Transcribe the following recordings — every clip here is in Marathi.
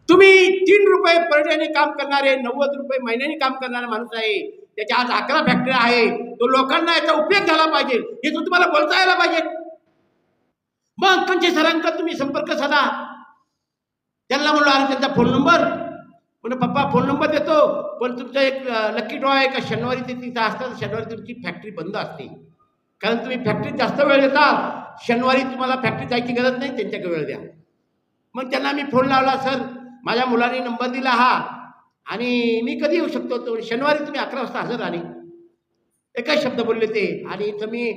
तुम्ही 3 रुपये पर डेने काम करणारे, 90 रुपये महिन्याने काम करणारा माणूस आहे, त्याच्या आज 11 फॅक्टरी आहे, तो लोकांना याचा उपयोग झाला पाहिजे हे तो तुम्हाला बोलता यायला पाहिजे. मग कंचे सरांचा तुम्ही संपर्क साधा. त्यांना म्हणलो आणि त्यांचा फोन नंबर, म्हणजे पप्पा फोन नंबर देतो, पण तुमचं एक लकी ड्रॉ आहे का शनिवारी ते तिथं असतात, शनिवारी तुमची फॅक्टरी बंद असते, कारण तुम्ही फॅक्टरीत जास्त वेळ देता. शनिवारी तुम्हाला फॅक्टरीत जायची गरज नाही, त्यांच्याकडे वेळ द्या. मग त्यांना मी फोन लावला, सर माझ्या मुलाने नंबर दिला हा आणि मी कधी येऊ शकतो, तो शनिवारी तुम्ही 11 वाजता हजर आले. एकच शब्द बोलले ते. आणि तुम्ही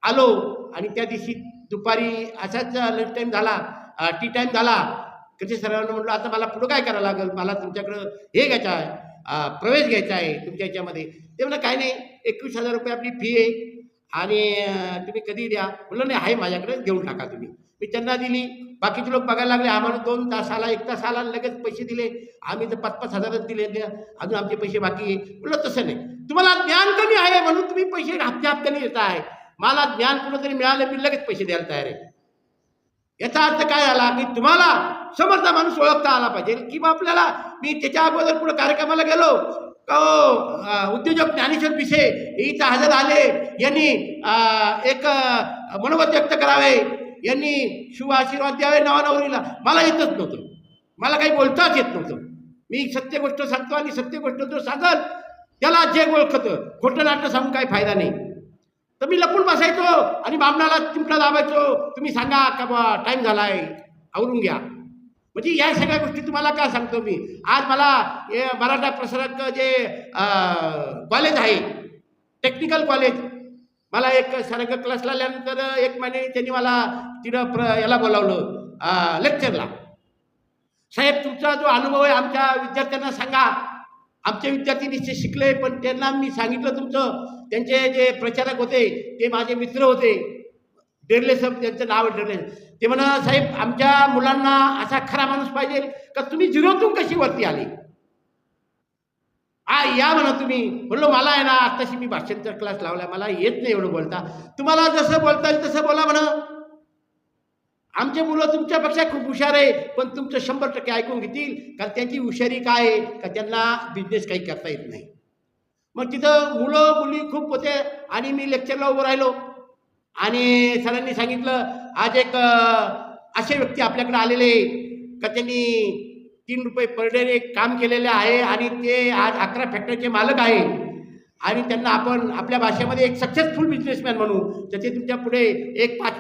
आलो आणि त्या दिवशी दुपारी असाच लंच टाईम झाला, टी टाईम झाला. कधी सरांना म्हटलं आता मला पुढं काय करावं लागेल, मला तुमच्याकडं हे घ्यायचं आहे, प्रवेश घ्यायचा आहे तुमच्या ह्याच्यामध्ये. ते म्हणलं काय नाही, 21,000 रुपये आपली फी आहे आणि तुम्ही कधी द्या. म्हणलं नाही आहे माझ्याकडे, घेऊन टाका तुम्ही. मी त्यांना दिली. बाकीचे लोक बघायला लागले, आम्हाला 2 तासाला 1 तासाला लगेच पैसे दिले. आम्ही तर 5-5 हजारच दिले, अजून आमचे पैसे बाकी आहे. म्हणलं तसं नाही, तुम्हाला ज्ञान कमी आहे म्हणून तुम्ही पैसे हप्त्याने देत आहे. मला ज्ञान कुठंतरी मिळालं, मी लगेच पैसे द्यायला तयार आहे. याचा अर्थ काय झाला की तुम्हाला समोरचा माणूस ओळखता आला पाहिजे की बा आपल्याला. मी त्याच्या अगोदर पुढे कार्यक्रमाला गेलो का उद्योजक ज्ञानेश्वर पिसे इथं हजर आले, यांनी एक मनोगत व्यक्त करावे, यांनी शुभ आशीर्वाद द्यावे नवनवरीला. मला येतच नव्हतं, मला काही बोलताच येत नव्हतं. मी सत्य गोष्ट सांगतो आणि सत्य गोष्ट जो सांगल त्याला जे ओळखतं, खोटं नाटं सांगून काही फायदा नाही. तर मी लपून बसायचो आणि बामणाला चिमटा दाबायचो, तुम्ही सांगा का बा टाईम झाला आहे, आवरून घ्या. म्हणजे या सगळ्या गोष्टी तुम्हाला काय सांगतो मी. आज मला मराठा प्रसारक जे कॉलेज आहे, टेक्निकल कॉलेज, मला एक सरांग क्लासला आल्यानंतर 1 महिने त्यांनी मला तिथं याला बोलावलं लेक्चरला. साहेब तुमचा जो अनुभव आहे आमच्या विद्यार्थ्यांना सांगा. आमचे विद्यार्थी निश्चित शिकले, पण त्यांना मी सांगितलं तुमचं, त्यांचे जे प्रचारक होते ते माझे मित्र होते, डेरले साहेब त्यांचं नाव आहे डेरले. ते म्हणा साहेब आमच्या मुलांना असा खरा माणूस पाहिजे का तुम्ही झिरोतून कशी वरती आली, या म्हणा तुम्ही. म्हणलो मला आहे ना आत्ताशी मी भाषणचा क्लास लावला, मला येत नाही एवढं बोलता, तुम्हाला जसं बोलता येईल तसं बोला म्हणा. आमचे मुलं तुमच्यापेक्षा खूप हुशार आहे, पण तुमचं 100% ऐकून घेतील, कारण त्यांची हुशारी काय आहे का त्यांना बिझनेस काही करता येत नाही. मग तिथं मुलं मुली खूप होते आणि मी लेक्चरला उभं राहिलो आणि सरांनी सांगितलं आज एक असे व्यक्ती आपल्याकडे आलेले का त्यांनी 3 रुपये पर डे काम केलेले आहे आणि ते आज 11 फॅक्टरीचे मालक आहे आणि त्यांना आपण आपल्या भाषेमध्ये एक सक्सेसफुल बिझनेसमॅन म्हणू. त्याचे तुमच्या पुढे एक 5